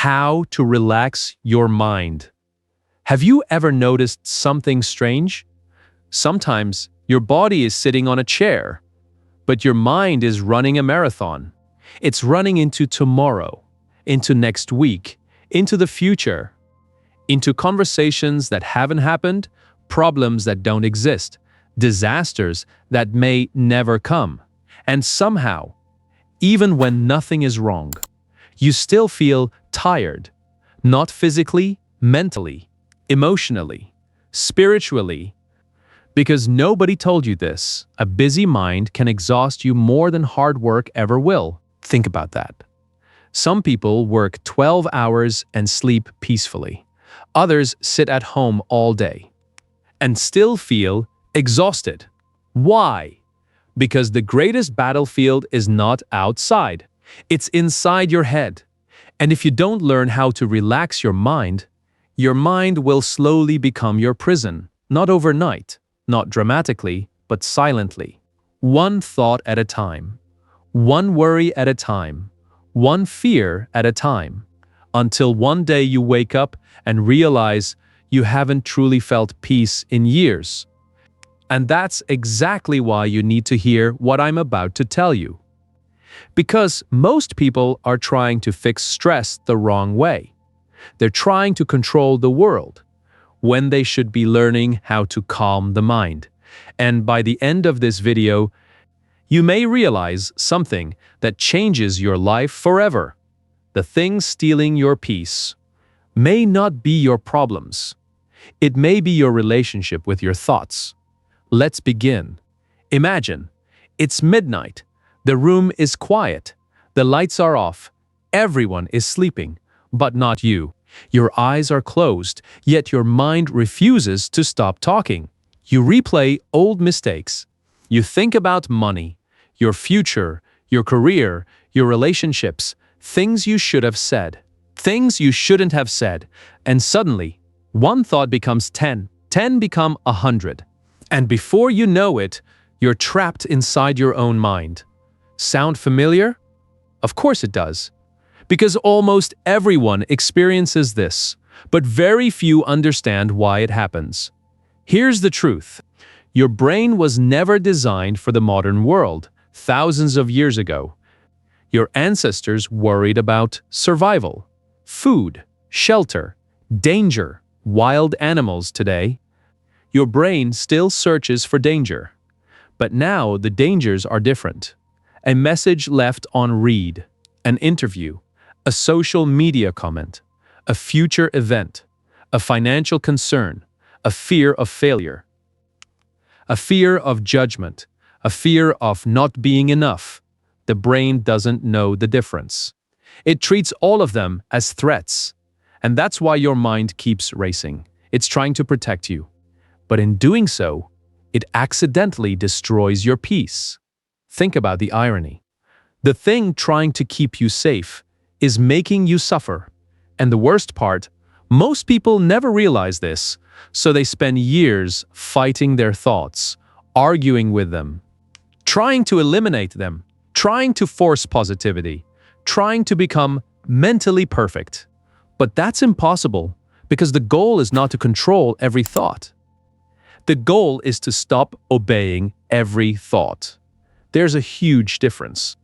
how to relax your mind. Have you ever noticed something strange? Sometimes your body is sitting on a chair, but your mind is running a marathon. It's running into tomorrow, into next week, into the future, into conversations that haven't happened, problems that don't exist, disasters that may never come. And somehow, even when nothing is wrong, you still feel tired, not physically, mentally, emotionally, spiritually. Because nobody told you this, a busy mind can exhaust you more than hard work ever will. Think about that. Some people work 12 hours and sleep peacefully. Others sit at home all day and still feel exhausted. Why? Because the greatest battlefield is not outside. It's inside your head. And if you don't learn how to relax your mind will slowly become your prison. Not overnight, not dramatically, but silently. One thought at a time. One worry at a time. One fear at a time. Until one day you wake up and realize you haven't truly felt peace in years. And that's exactly why you need to hear what I'm about to tell you. Because most people are trying to fix stress the wrong way. They're trying to control the world, when they should be learning how to calm the mind. And by the end of this video, you may realize something that changes your life forever. The things stealing your peace may not be your problems. It may be your relationship with your thoughts. Let's begin. Imagine, it's midnight. The room is quiet. The lights are off. Everyone is sleeping, but not you. Your eyes are closed, yet your mind refuses to stop talking. You replay old mistakes. You think about money, your future, your career, your relationships, things you should have said, things you shouldn't have said, and suddenly, one thought becomes 10, 10 become 100. And before you know it, you're trapped inside your own mind. Sound familiar? Of course it does. Because almost everyone experiences this, but very few understand why it happens. Here's the truth. Your brain was never designed for the modern world, thousands of years ago. Your ancestors worried about survival, food, shelter, danger, wild animals today. Your brain still searches for danger. But now the dangers are different. A message left on read, an interview, a social media comment, a future event, a financial concern, a fear of failure, a fear of judgment, a fear of not being enough. The brain doesn't know the difference. It treats all of them as threats. And that's why your mind keeps racing. It's trying to protect you. But in doing so, it accidentally destroys your peace. Think about the irony. The thing trying to keep you safe is making you suffer. And the worst part, most people never realize this, so they spend years fighting their thoughts, arguing with them, trying to eliminate them, trying to force positivity, trying to become mentally perfect. But that's impossible, because the goal is not to control every thought. The goal is to stop obeying every thought. There's a huge difference.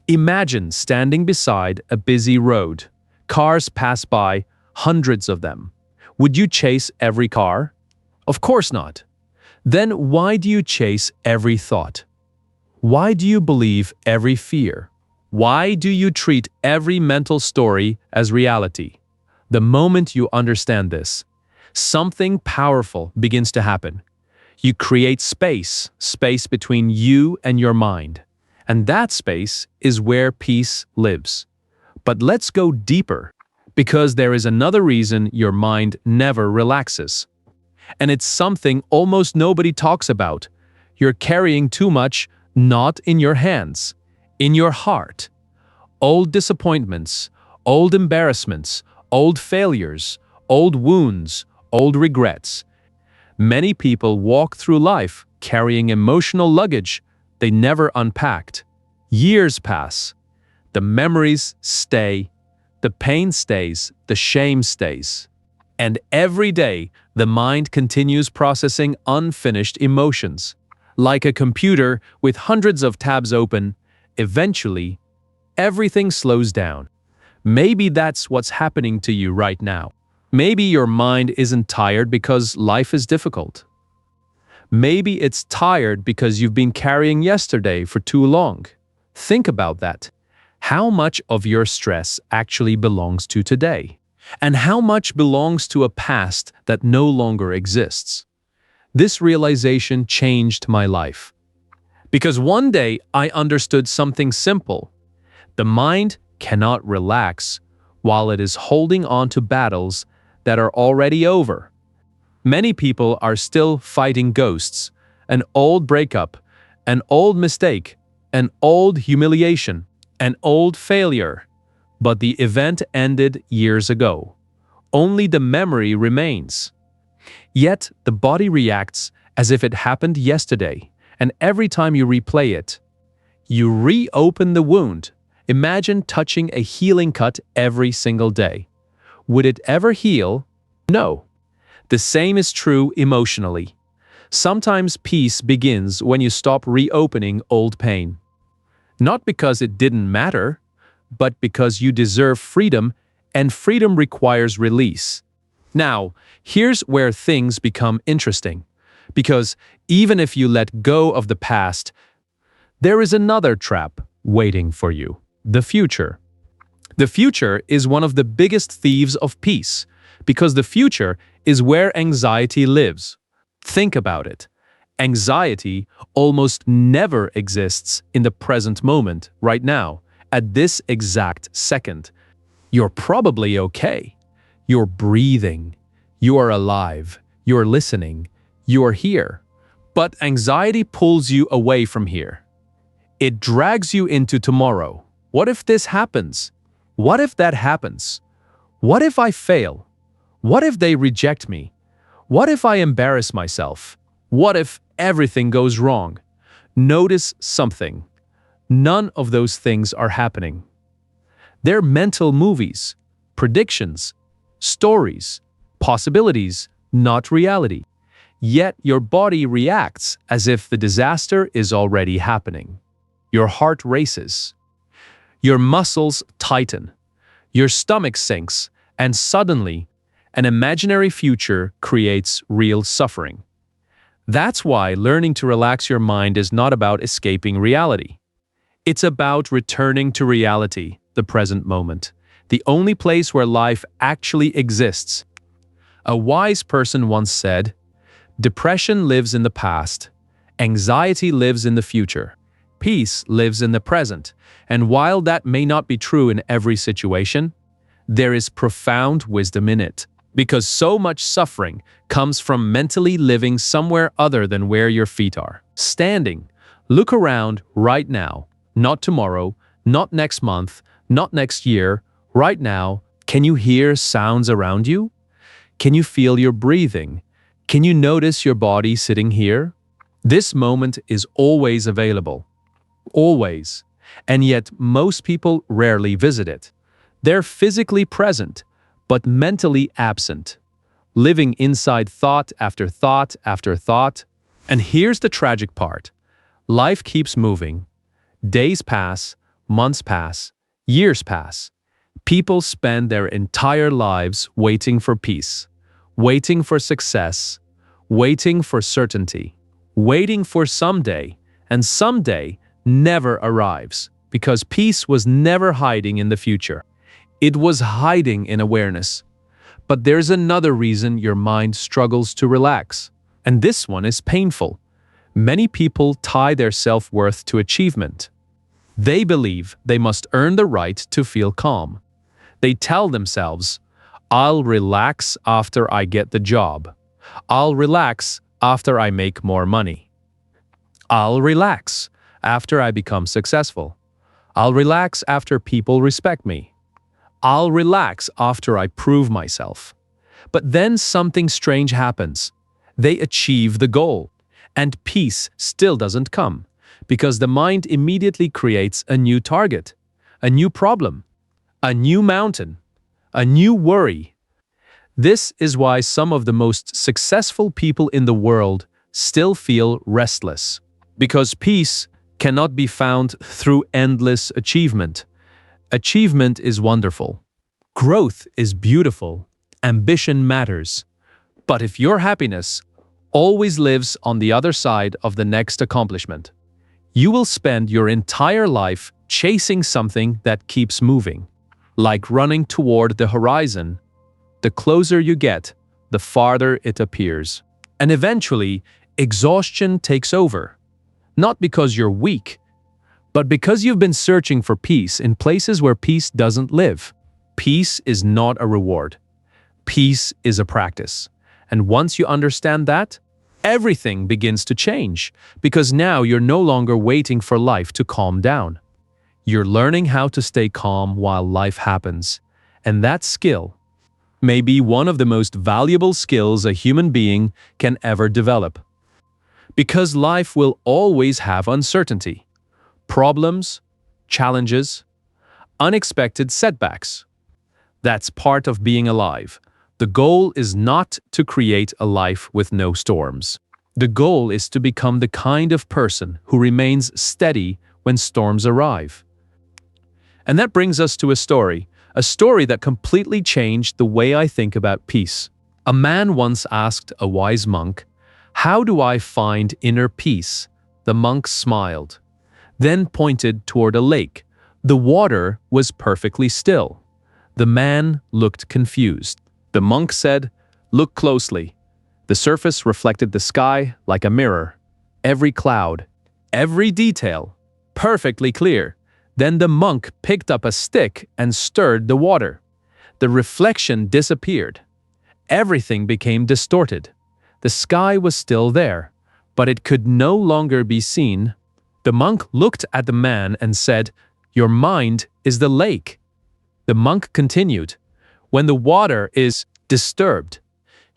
Imagine standing beside a busy road. Cars pass by, hundreds of them. Would you chase every car? Of course not. Then why do you chase every thought? Why do you believe every fear? Why do you treat every mental story as reality? The moment you understand this, something powerful begins to happen. You create space between you and your mind. And that space is where peace lives. But let's go deeper, because there is another reason your mind never relaxes. And it's something almost nobody talks about. You're carrying too much, not in your hands, in your heart. Old disappointments, old embarrassments, old failures, old wounds, old regrets. Many people walk through life carrying emotional luggage they never unpacked. Years pass. The memories stay. The pain stays, the shame stays. And every day, the mind continues processing unfinished emotions. Like a computer with hundreds of tabs open, eventually, everything slows down. Maybe that's what's happening to you right now. Maybe your mind isn't tired because life is difficult. Maybe it's tired because you've been carrying yesterday for too long. Think about that. How much of your stress actually belongs to today? And how much belongs to a past that no longer exists? This realization changed my life. Because one day I understood something simple. The mind cannot relax while it is holding on to battles that are already over. Many people are still fighting ghosts, an old breakup, an old mistake, an old humiliation, an old failure. But the event ended years ago. Only the memory remains. Yet the body reacts as if it happened yesterday, and every time you replay it, you reopen the wound. Imagine touching a healing cut every single day. Would it ever heal? No. The same is true emotionally. Sometimes peace begins when you stop reopening old pain. Not because it didn't matter, but because you deserve freedom, and freedom requires release. Now, here's where things become interesting. Because even if you let go of the past, there is another trap waiting for you: the future. The future is one of the biggest thieves of peace, because the future is where anxiety lives. Think about it. Anxiety almost never exists in the present moment, right now, at this exact second. You're probably okay. You're breathing. You are alive. You're listening. You're here. But anxiety pulls you away from here. It drags you into tomorrow. What if this happens? What if that happens? What if I fail? What if they reject me? What if I embarrass myself? What if everything goes wrong? Notice something. None of those things are happening. They're mental movies, predictions, stories, possibilities, not reality. Yet your body reacts as if the disaster is already happening. Your heart races. Your muscles tighten. Your stomach sinks, and suddenly, an imaginary future creates real suffering. That's why learning to relax your mind is not about escaping reality. It's about returning to reality, the present moment, the only place where life actually exists. A wise person once said, "Depression lives in the past, anxiety lives in the future, peace lives in the present." And while that may not be true in every situation, there is profound wisdom in it. Because so much suffering comes from mentally living somewhere other than where your feet are standing. Look around right now, not tomorrow, not next month, not next year, right now. Can you hear sounds around you? Can you feel your breathing? Can you notice your body sitting here? This moment is always available. Always. And yet most people rarely visit it. They're physically present, but mentally absent, living inside thought after thought after thought. And here's the tragic part. Life keeps moving. Days pass, months pass, years pass. People spend their entire lives waiting for peace, waiting for success, waiting for certainty, waiting for someday, and someday never arrives, because peace was never hiding in the future. It was hiding in awareness. But there's another reason your mind struggles to relax, and this one is painful. Many people tie their self-worth to achievement. They believe they must earn the right to feel calm. They tell themselves, "I'll relax after I get the job. I'll relax after I make more money. I'll relax after I become successful. I'll relax after people respect me. I'll relax after I prove myself." But then something strange happens. They achieve the goal, and peace still doesn't come, because the mind immediately creates a new target, a new problem, A new mountain, a new worry. This is why some of the most successful people in the world still feel restless. Because peace cannot be found through endless achievement. Achievement is wonderful. Growth is beautiful. Ambition matters. But if your happiness always lives on the other side of the next accomplishment, you will spend your entire life chasing something that keeps moving. Like running toward the horizon, the closer you get, the farther it appears. And eventually, exhaustion takes over. Not because you're weak, but because you've been searching for peace in places where peace doesn't live. Peace is not a reward. Peace is a practice. And once you understand that, everything begins to change, because now you're no longer waiting for life to calm down. You're learning how to stay calm while life happens. And that skill may be one of the most valuable skills a human being can ever develop. Because life will always have uncertainty, problems, challenges, unexpected setbacks. That's part of being alive. The goal is not to create a life with no storms. The goal is to become the kind of person who remains steady when storms arrive. And that brings us to a story that completely changed the way I think about peace. A man once asked a wise monk, "How do I find inner peace?" The monk smiled, then pointed toward a lake. The water was perfectly still. The man looked confused. The monk said, "Look closely." The surface reflected the sky like a mirror. Every cloud, every detail, perfectly clear. Then the monk picked up a stick and stirred the water. The reflection disappeared. Everything became distorted. The sky was still there, but it could no longer be seen. The monk looked at the man and said, "Your mind is the lake." The monk continued, "When the water is disturbed,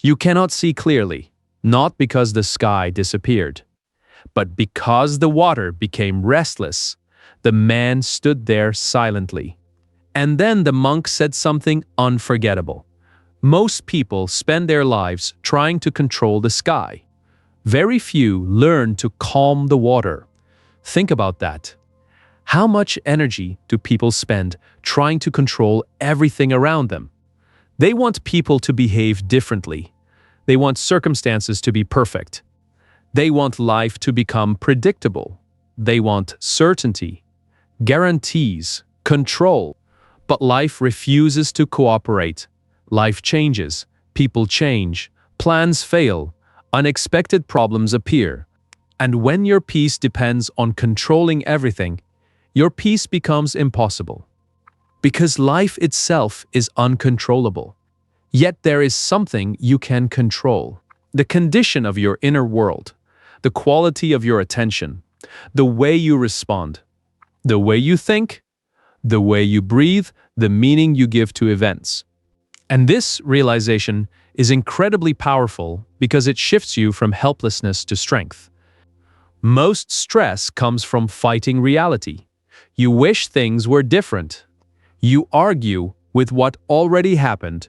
you cannot see clearly, not because the sky disappeared, but because the water became restless." The man stood there silently. And then the monk said something unforgettable. Most people spend their lives trying to control the sky. Very few learn to calm the water. Think about that. How much energy do people spend trying to control everything around them? They want people to behave differently. They want circumstances to be perfect. They want life to become predictable. They want certainty, guarantees, control. But life refuses to cooperate. Life changes, people change, plans fail, unexpected problems appear. And when your peace depends on controlling everything, your peace becomes impossible. Because life itself is uncontrollable. Yet there is something you can control. The condition of your inner world, the quality of your attention, the way you respond, the way you think, the way you breathe, the meaning you give to events. And this realization is incredibly powerful because it shifts you from helplessness to strength. Most stress comes from fighting reality. You wish things were different. You argue with what already happened.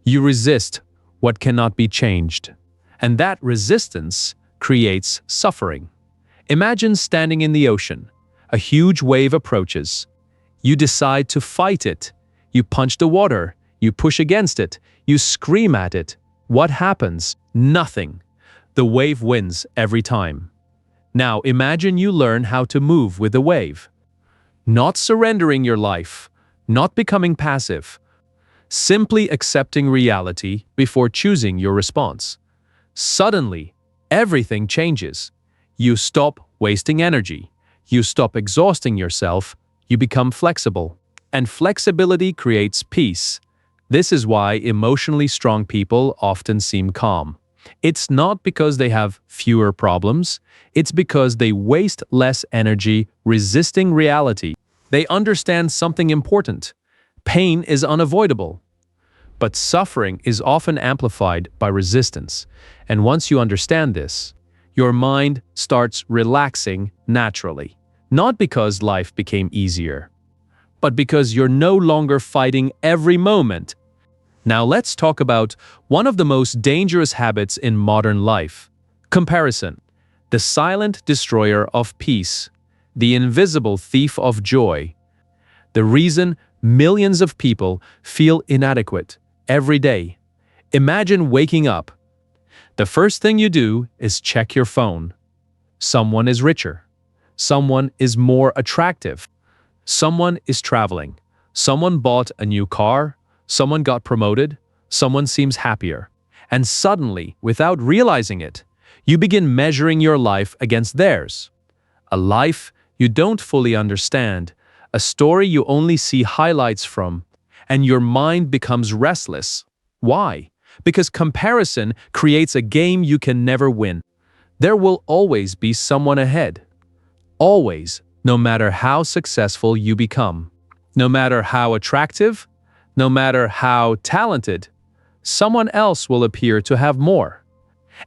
You resist what cannot be changed. And that resistance creates suffering. Imagine standing in the ocean. A huge wave approaches. You decide to fight it. You punch the water. You push against it. You scream at it. What happens? Nothing. The wave wins every time. Now imagine you learn how to move with the wave. Not surrendering your life, not becoming passive, simply accepting reality before choosing your response. Suddenly, everything changes. You stop wasting energy. You stop exhausting yourself. You become flexible. And flexibility creates peace. This is why emotionally strong people often seem calm. It's not because they have fewer problems. It's because they waste less energy resisting reality. They understand something important. Pain is unavoidable. But suffering is often amplified by resistance. And once you understand this, your mind starts relaxing naturally. Not because life became easier, but because you're no longer fighting every moment. Now let's talk about one of the most dangerous habits in modern life: comparison, the silent destroyer of peace, the invisible thief of joy. The reason millions of people feel inadequate every day. Imagine waking up. The first thing you do is check your phone. Someone is richer. Someone is more attractive. Someone is traveling. Someone bought a new car. Someone got promoted. Someone seems happier. And suddenly, without realizing it, you begin measuring your life against theirs. A life you don't fully understand, a story you only see highlights from, and your mind becomes restless. Why? Because comparison creates a game you can never win. There will always be someone ahead. Always, no matter how successful you become, no matter how attractive, no matter how talented, someone else will appear to have more.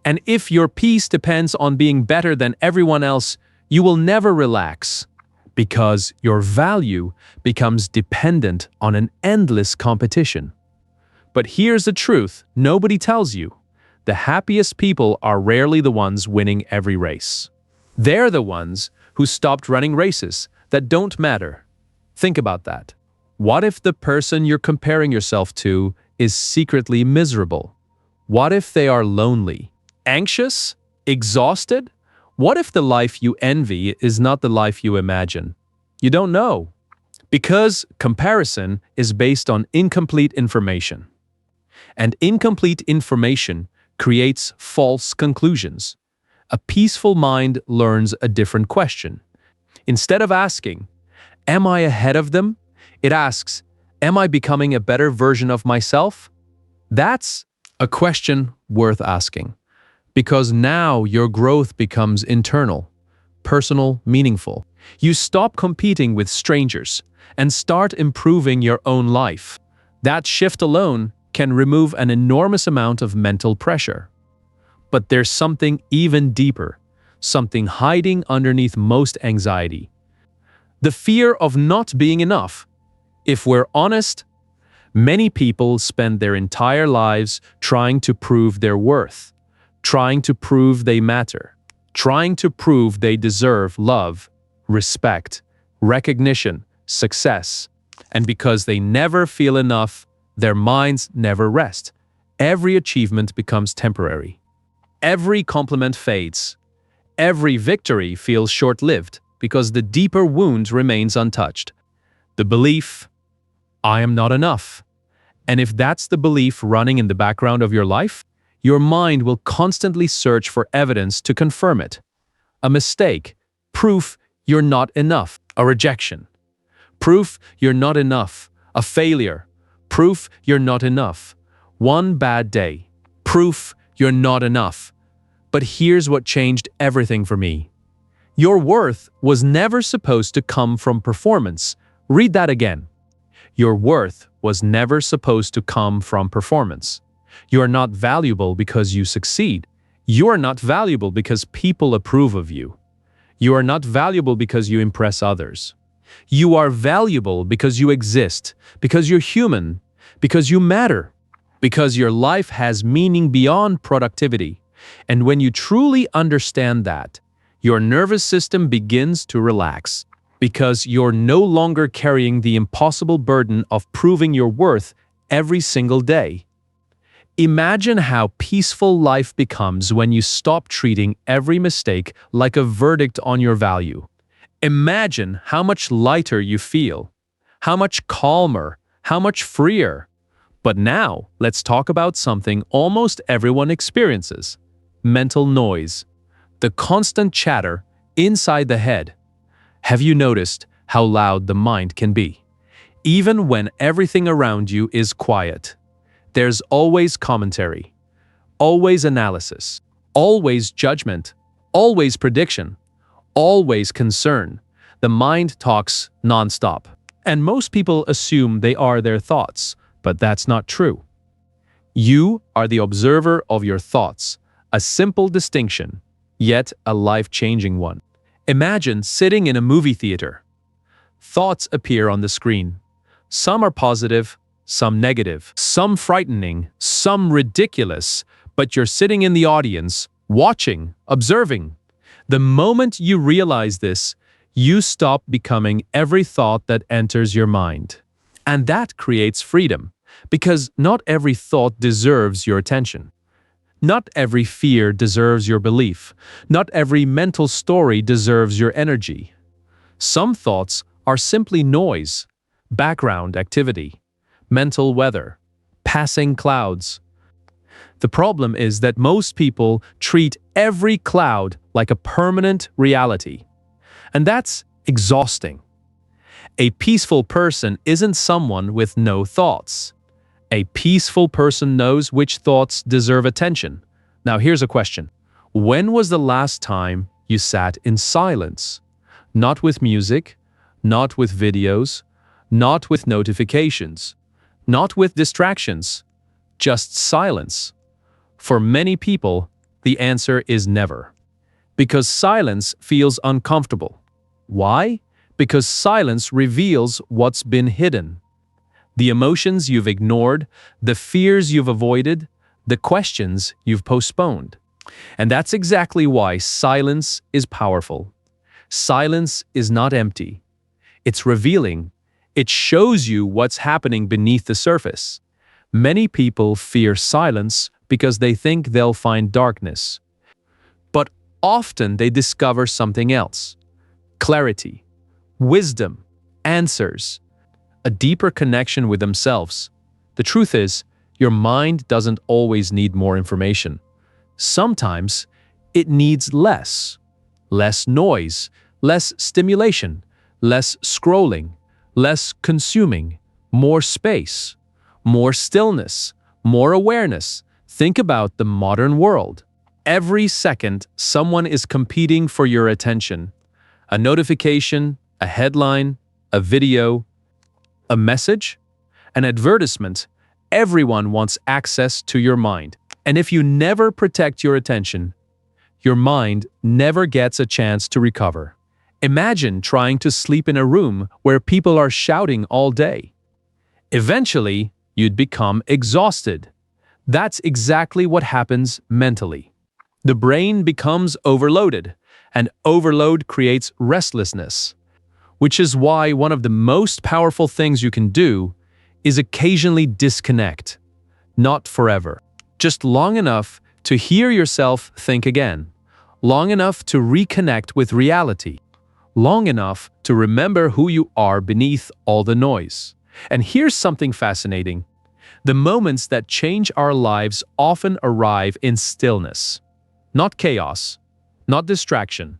And if your peace depends on being better than everyone else, you will never relax, because your value becomes dependent on an endless competition. But here's the truth nobody tells you. The happiest people are rarely the ones winning every race. They're the ones who stopped running races that don't matter. Think about that. What if the person you're comparing yourself to is secretly miserable? What if they are lonely, anxious, exhausted? What if the life you envy is not the life you imagine? You don't know. Because comparison is based on incomplete information. And incomplete information creates false conclusions. A peaceful mind learns a different question. Instead of asking, "Am I ahead of them?" it asks, "Am I becoming a better version of myself?" That's a question worth asking, because now your growth becomes internal, personal, meaningful. You stop competing with strangers and start improving your own life. That shift alone can remove an enormous amount of mental pressure. But there's something even deeper, something hiding underneath most anxiety. The fear of not being enough. If we're honest, many people spend their entire lives trying to prove their worth, trying to prove they matter, trying to prove they deserve love, respect, recognition, success. And because they never feel enough, their minds never rest. Every achievement becomes temporary. Every compliment fades. Every victory feels short-lived because the deeper wound remains untouched. The belief, "I am not enough." And if that's the belief running in the background of your life, your mind will constantly search for evidence to confirm it. A mistake, proof you're not enough. A rejection, proof you're not enough. A failure, proof you're not enough. One bad day, proof you're not enough. But here's what changed everything for me. Your worth was never supposed to come from performance. Read that again. Your worth was never supposed to come from performance. You are not valuable because you succeed. You are not valuable because people approve of you. You are not valuable because you impress others. You are valuable because you exist, because you're human, because you matter, because your life has meaning beyond productivity. And when you truly understand that, your nervous system begins to relax, because you're no longer carrying the impossible burden of proving your worth every single day. Imagine how peaceful life becomes when you stop treating every mistake like a verdict on your value. Imagine how much lighter you feel, how much calmer, how much freer. But now, let's talk about something almost everyone experiences: mental noise, the constant chatter inside the head. Have you noticed how loud the mind can be? Even when everything around you is quiet, there's always commentary, always analysis, always judgment, always prediction, always concern. The mind talks nonstop. And most people assume they are their thoughts, but that's not true. You are the observer of your thoughts, a simple distinction, yet a life-changing one. Imagine sitting in a movie theater. Thoughts appear on the screen. Some are positive, some negative, some frightening, some ridiculous, but you're sitting in the audience, watching, observing. The moment you realize this, you stop becoming every thought that enters your mind. And that creates freedom, because not every thought deserves your attention. Not every fear deserves your belief. Not every mental story deserves your energy. Some thoughts are simply noise, background activity, mental weather, passing clouds. The problem is that most people treat every cloud like a permanent reality. And that's exhausting. A peaceful person isn't someone with no thoughts. A peaceful person knows which thoughts deserve attention. Now here's a question. When was the last time you sat in silence? Not with music, not with videos, not with notifications, not with distractions, just silence. For many people, the answer is never. Because silence feels uncomfortable. Why? Because silence reveals what's been hidden. The emotions you've ignored, the fears you've avoided, the questions you've postponed. And that's exactly why silence is powerful. Silence is not empty. It's revealing. It shows you what's happening beneath the surface. Many people fear silence because they think they'll find darkness. But often they discover something else. Clarity, wisdom, answers, a deeper connection with themselves. The truth is, your mind doesn't always need more information. Sometimes it needs less. Less noise, less stimulation, less scrolling, less consuming, more space, more stillness, more awareness. Think about the modern world. Every second, someone is competing for your attention. A notification, a headline, a video, a message, an advertisement. Everyone wants access to your mind. And if you never protect your attention, your mind never gets a chance to recover. Imagine trying to sleep in a room where people are shouting all day. Eventually, you'd become exhausted. That's exactly what happens mentally. The brain becomes overloaded, and overload creates restlessness. Which is why one of the most powerful things you can do is occasionally disconnect. Not forever. Just long enough to hear yourself think again. Long enough to reconnect with reality. Long enough to remember who you are beneath all the noise. And here's something fascinating. The moments that change our lives often arrive in stillness. Not chaos, not distraction,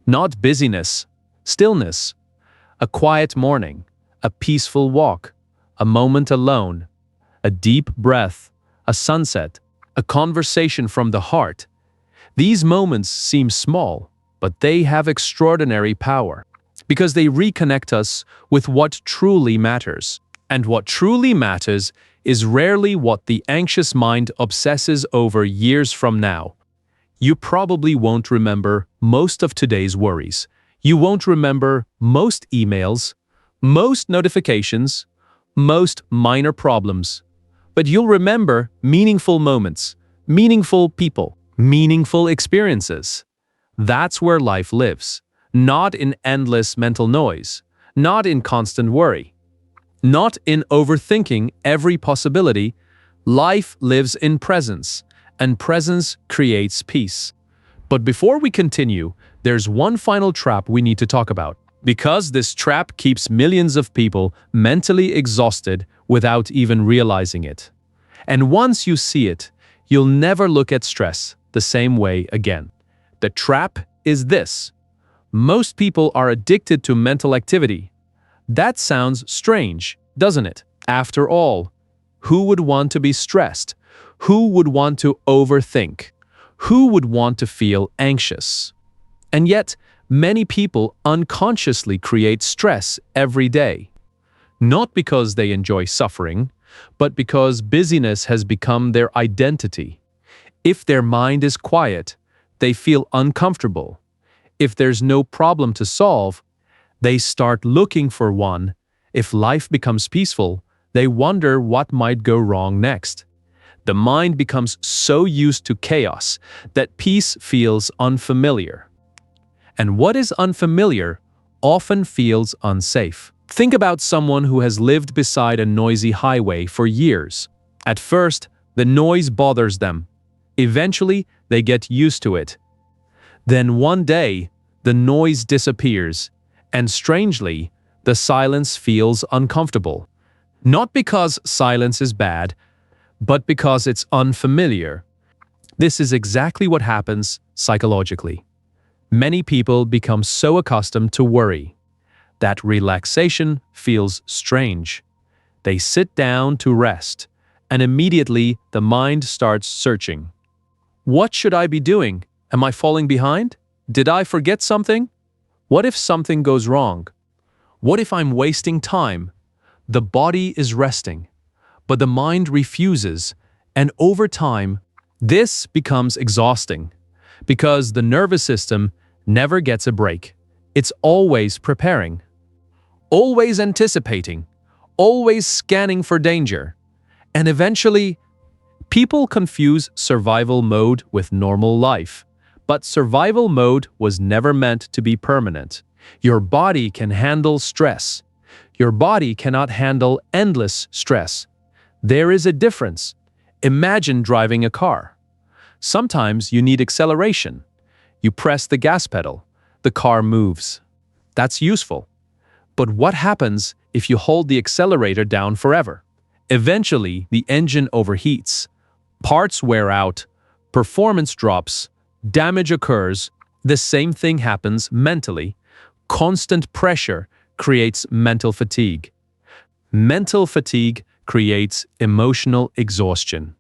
not busyness, stillness. A quiet morning, a peaceful walk, a moment alone, a deep breath, a sunset, a conversation from the heart. These moments seem small, but they have extraordinary power because they reconnect us with what truly matters. And what truly matters is rarely what the anxious mind obsesses over years from now. You probably won't remember most of today's worries. You won't remember most emails, most notifications, most minor problems. But you'll remember meaningful moments, meaningful people, meaningful experiences. That's where life lives, not in endless mental noise, not in constant worry, not in overthinking every possibility. Life lives in presence, and presence creates peace. But before we continue, there's one final trap we need to talk about, because this trap keeps millions of people mentally exhausted without even realizing it. And once you see it, you'll never look at stress the same way again. The trap is this. Most people are addicted to mental activity. That sounds strange, doesn't it? After all, who would want to be stressed? Who would want to overthink? Who would want to feel anxious? And yet, many people unconsciously create stress every day. Not because they enjoy suffering, but because busyness has become their identity. If their mind is quiet, they feel uncomfortable. If there's no problem to solve, They start looking for one. If life becomes peaceful, they wonder what might go wrong next. The mind becomes so used to chaos that peace feels unfamiliar. And what is unfamiliar often feels unsafe. Think about someone who has lived beside a noisy highway for years. At first, the noise bothers them. Eventually, they get used to it. Then one day, the noise disappears, and strangely, the silence feels uncomfortable. Not because silence is bad, but because it's unfamiliar. This is exactly what happens psychologically. Many people become so accustomed to worry that relaxation feels strange. They sit down to rest, and immediately the mind starts searching. What should I be doing? Am I falling behind? Did I forget something? What if something goes wrong? What if I'm wasting time? The body is resting, but the mind refuses, and over time, this becomes exhausting because the nervous system never gets a break. It's always preparing, always anticipating, always scanning for danger. And eventually, people confuse survival mode with normal life. But survival mode was never meant to be permanent. Your body can handle stress. Your body cannot handle endless stress. There is a difference. Imagine driving a car. Sometimes you need acceleration. You press the gas pedal. The car moves. That's useful. But what happens if you hold the accelerator down forever? Eventually, the engine overheats. Parts wear out. Performance drops. Damage occurs. The same thing happens mentally. Constant pressure creates mental fatigue. Mental fatigue creates emotional exhaustion.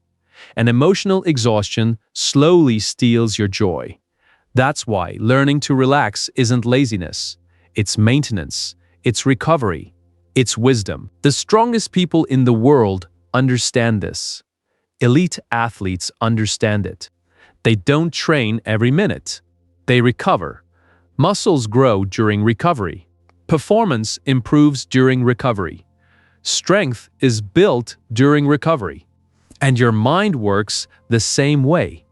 And emotional exhaustion slowly steals your joy. That's why learning to relax isn't laziness. It's maintenance. It's recovery. It's wisdom. The strongest people in the world understand this. Elite athletes understand it. They don't train every minute. They recover. Muscles grow during recovery. Performance improves during recovery. Strength is built during recovery. And your mind works the same way.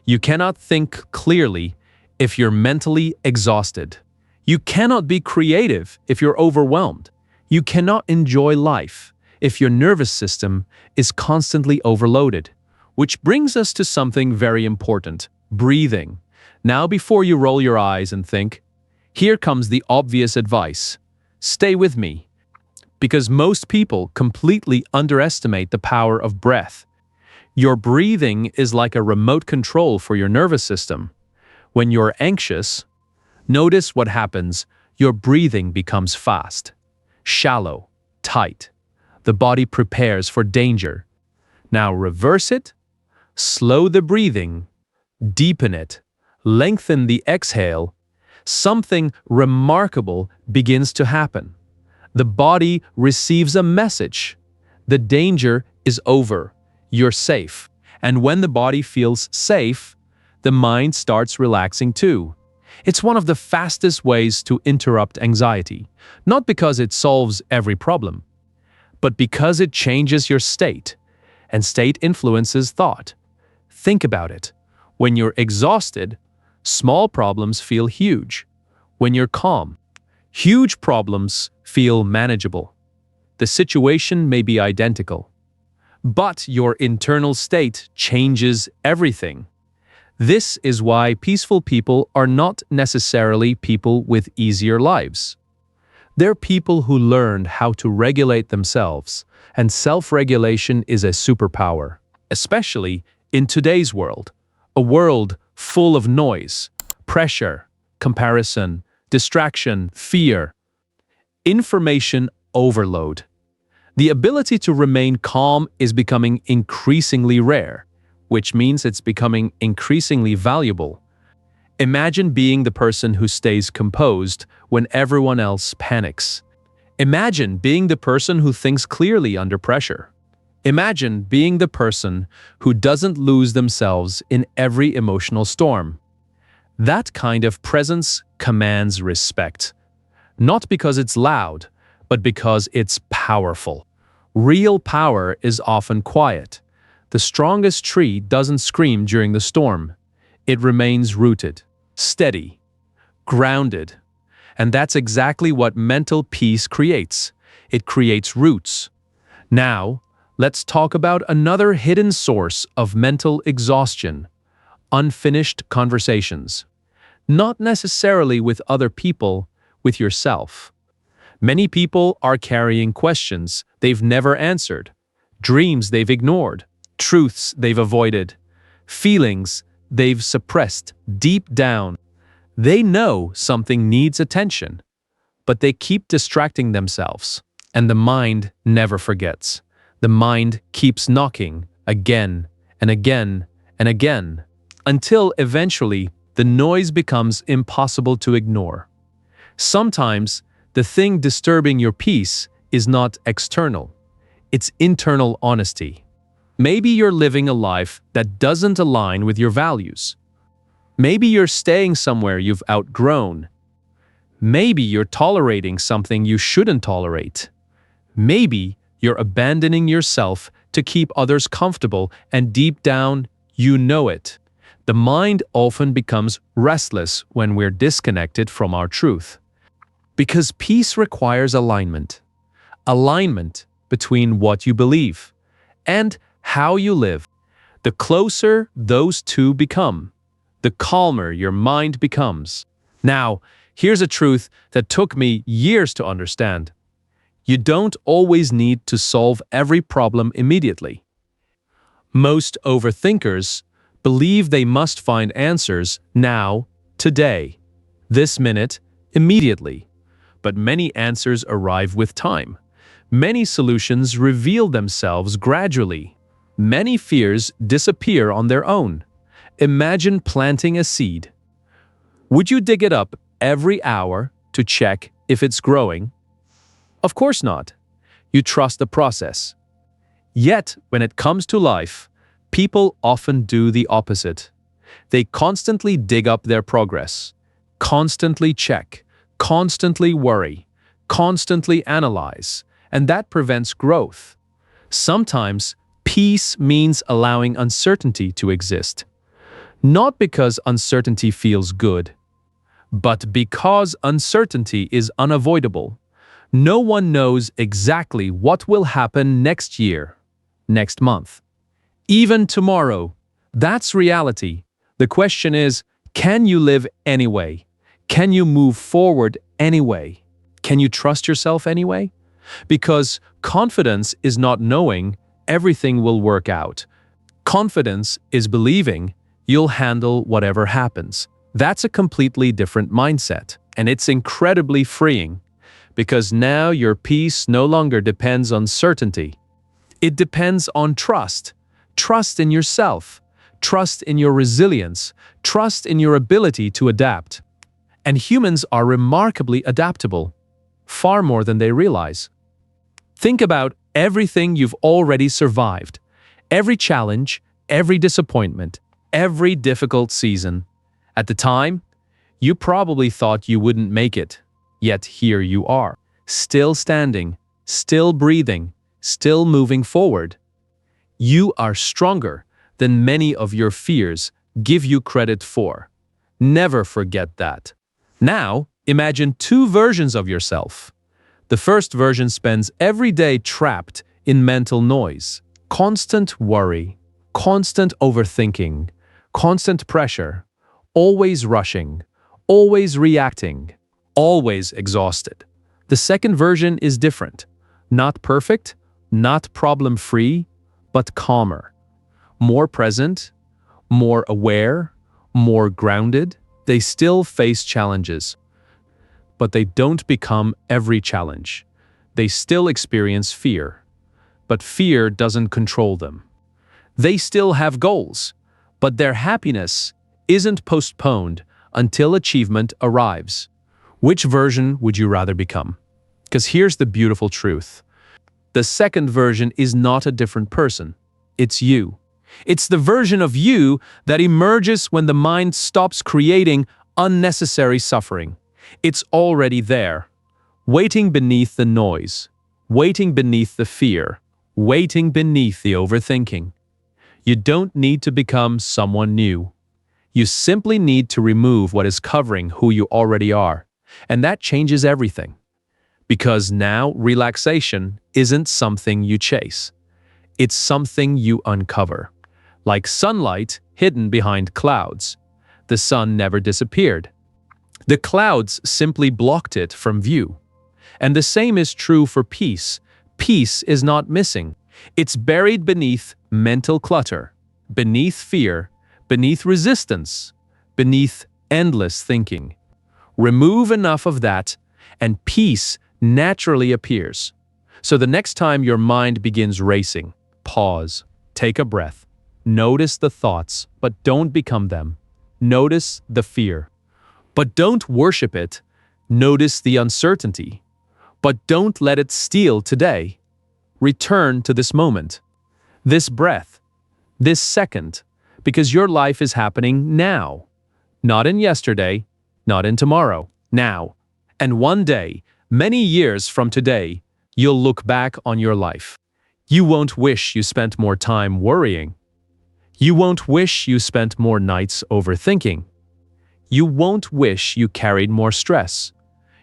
You cannot think clearly if you're mentally exhausted. You cannot be creative if you're overwhelmed. You cannot enjoy life if your nervous system is constantly overloaded. Which brings us to something very important: breathing. Now, before you roll your eyes and think, here comes the obvious advice. Stay with me. Because most people completely underestimate the power of breath. Your breathing is like a remote control for your nervous system. When you're anxious, notice what happens. Your breathing becomes fast, shallow, tight. The body prepares for danger. Now reverse it. Slow the breathing, deepen it, lengthen the exhale. Something remarkable begins to happen. The body receives a message. The danger is over. You're safe. And when the body feels safe, the mind starts relaxing too. It's one of the fastest ways to interrupt anxiety, not because it solves every problem, but because it changes your state, and state influences thought. Think about it. When you're exhausted, small problems feel huge. When you're calm, huge problems feel manageable. The situation may be identical, but your internal state changes everything. This is why peaceful people are not necessarily people with easier lives. They're people who learned how to regulate themselves, and self-regulation is a superpower, especially in today's world, a world full of noise, pressure, comparison, distraction, fear, information overload. The ability to remain calm is becoming increasingly rare, which means it's becoming increasingly valuable. Imagine being the person who stays composed when everyone else panics. Imagine being the person who thinks clearly under pressure. Imagine being the person who doesn't lose themselves in every emotional storm. That kind of presence commands respect. Not because it's loud, but because it's powerful. Real power is often quiet. The strongest tree doesn't scream during the storm. It remains rooted, steady, grounded. And that's exactly what mental peace creates. It creates roots. Now, let's talk about another hidden source of mental exhaustion: unfinished conversations. Not necessarily with other people, with yourself. Many people are carrying questions they've never answered, dreams they've ignored, truths they've avoided, feelings they've suppressed deep down. They know something needs attention, but they keep distracting themselves. And the mind never forgets. The mind keeps knocking again and again and again, until eventually the noise becomes impossible to ignore. Sometimes the thing disturbing your peace is not external, it's internal honesty. Maybe you're living a life that doesn't align with your values. Maybe you're staying somewhere you've outgrown. Maybe you're tolerating something you shouldn't tolerate. Maybe you're abandoning yourself to keep others comfortable, and deep down, you know it. The mind often becomes restless when we're disconnected from our truth. Because peace requires alignment. Alignment between what you believe and how you live. The closer those two become, the calmer your mind becomes. Now, here's a truth that took me years to understand. You don't always need to solve every problem immediately. Most overthinkers believe they must find answers now, today, this minute, immediately. But many answers arrive with time. Many solutions reveal themselves gradually. Many fears disappear on their own. Imagine planting a seed. Would you dig it up every hour to check if it's growing? Of course not. You trust the process. Yet, when it comes to life, people often do the opposite. They constantly dig up their progress, constantly check, constantly worry, constantly analyze, and that prevents growth. Sometimes, peace means allowing uncertainty to exist. Not because uncertainty feels good, but because uncertainty is unavoidable. No one knows exactly what will happen next year, next month, even tomorrow. That's reality. The question is, can you live anyway? Can you move forward anyway? Can you trust yourself anyway? Because confidence is not knowing everything will work out. Confidence is believing you'll handle whatever happens. That's a completely different mindset, and it's incredibly freeing. Because now your peace no longer depends on certainty. It depends on trust. Trust in yourself. Trust in your resilience. Trust in your ability to adapt. And humans are remarkably adaptable, far more than they realize. Think about everything you've already survived. Every challenge, every disappointment, every difficult season. At the time, you probably thought you wouldn't make it. Yet here you are, still standing, still breathing, still moving forward. You are stronger than many of your fears give you credit for. Never forget that. Now, imagine two versions of yourself. The first version spends every day trapped in mental noise, constant worry, constant overthinking, constant pressure, always rushing, always reacting, always exhausted. The second version is different. Not perfect, not problem-free, but calmer. More present, more aware, more grounded. They still face challenges, but they don't become every challenge. They still experience fear, but fear doesn't control them. They still have goals, but their happiness isn't postponed until achievement arrives. Which version would you rather become? Because here's the beautiful truth. The second version is not a different person. It's you. It's the version of you that emerges when the mind stops creating unnecessary suffering. It's already there, waiting beneath the noise, waiting beneath the fear, waiting beneath the overthinking. You don't need to become someone new. You simply need to remove what is covering who you already are, and that changes everything. Because now relaxation isn't something you chase. It's something you uncover. Like sunlight hidden behind clouds. The sun never disappeared. The clouds simply blocked it from view. And the same is true for peace. Peace is not missing. It's buried beneath mental clutter, beneath fear, beneath resistance, beneath endless thinking. Remove enough of that, and peace naturally appears. So the next time your mind begins racing, pause, take a breath. Notice the thoughts, but don't become them. Notice the fear, but don't worship it. Notice the uncertainty, but don't let it steal today. Return to this moment, this breath, this second, because your life is happening now. Not in yesterday, not in tomorrow, now. And one day, many years from today, you'll look back on your life. You won't wish you spent more time worrying. You won't wish you spent more nights overthinking. You won't wish you carried more stress.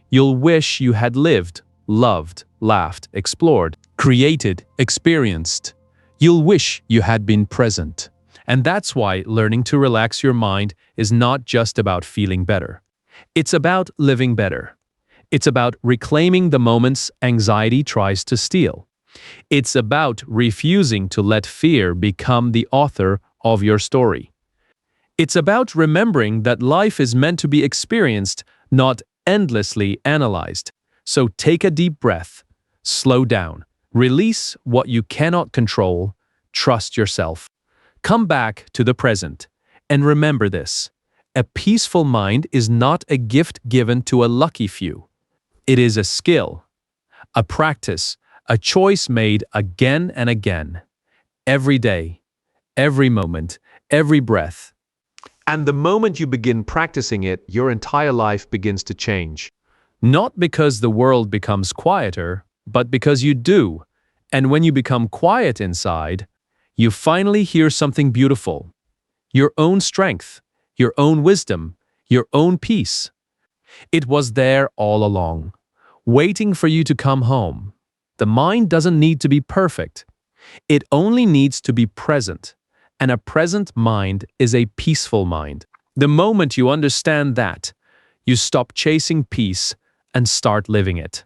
You'll wish you had lived, loved, laughed, explored, created, experienced. You'll wish you had been present. And that's why learning to relax your mind is not just about feeling better. It's about living better. It's about reclaiming the moments anxiety tries to steal. It's about refusing to let fear become the author of your story. It's about remembering that life is meant to be experienced, not endlessly analyzed. So take a deep breath, slow down, release what you cannot control, trust yourself. Come back to the present, and remember this: a peaceful mind is not a gift given to a lucky few. It is a skill, a practice, a choice made again and again, every day, every moment, every breath. And the moment you begin practicing it, your entire life begins to change. Not because the world becomes quieter, but because you do. And when you become quiet inside, you finally hear something beautiful. Your own strength, your own wisdom, your own peace. It was there all along, waiting for you to come home. The mind doesn't need to be perfect. It only needs to be present. And a present mind is a peaceful mind. The moment you understand that, you stop chasing peace and start living it.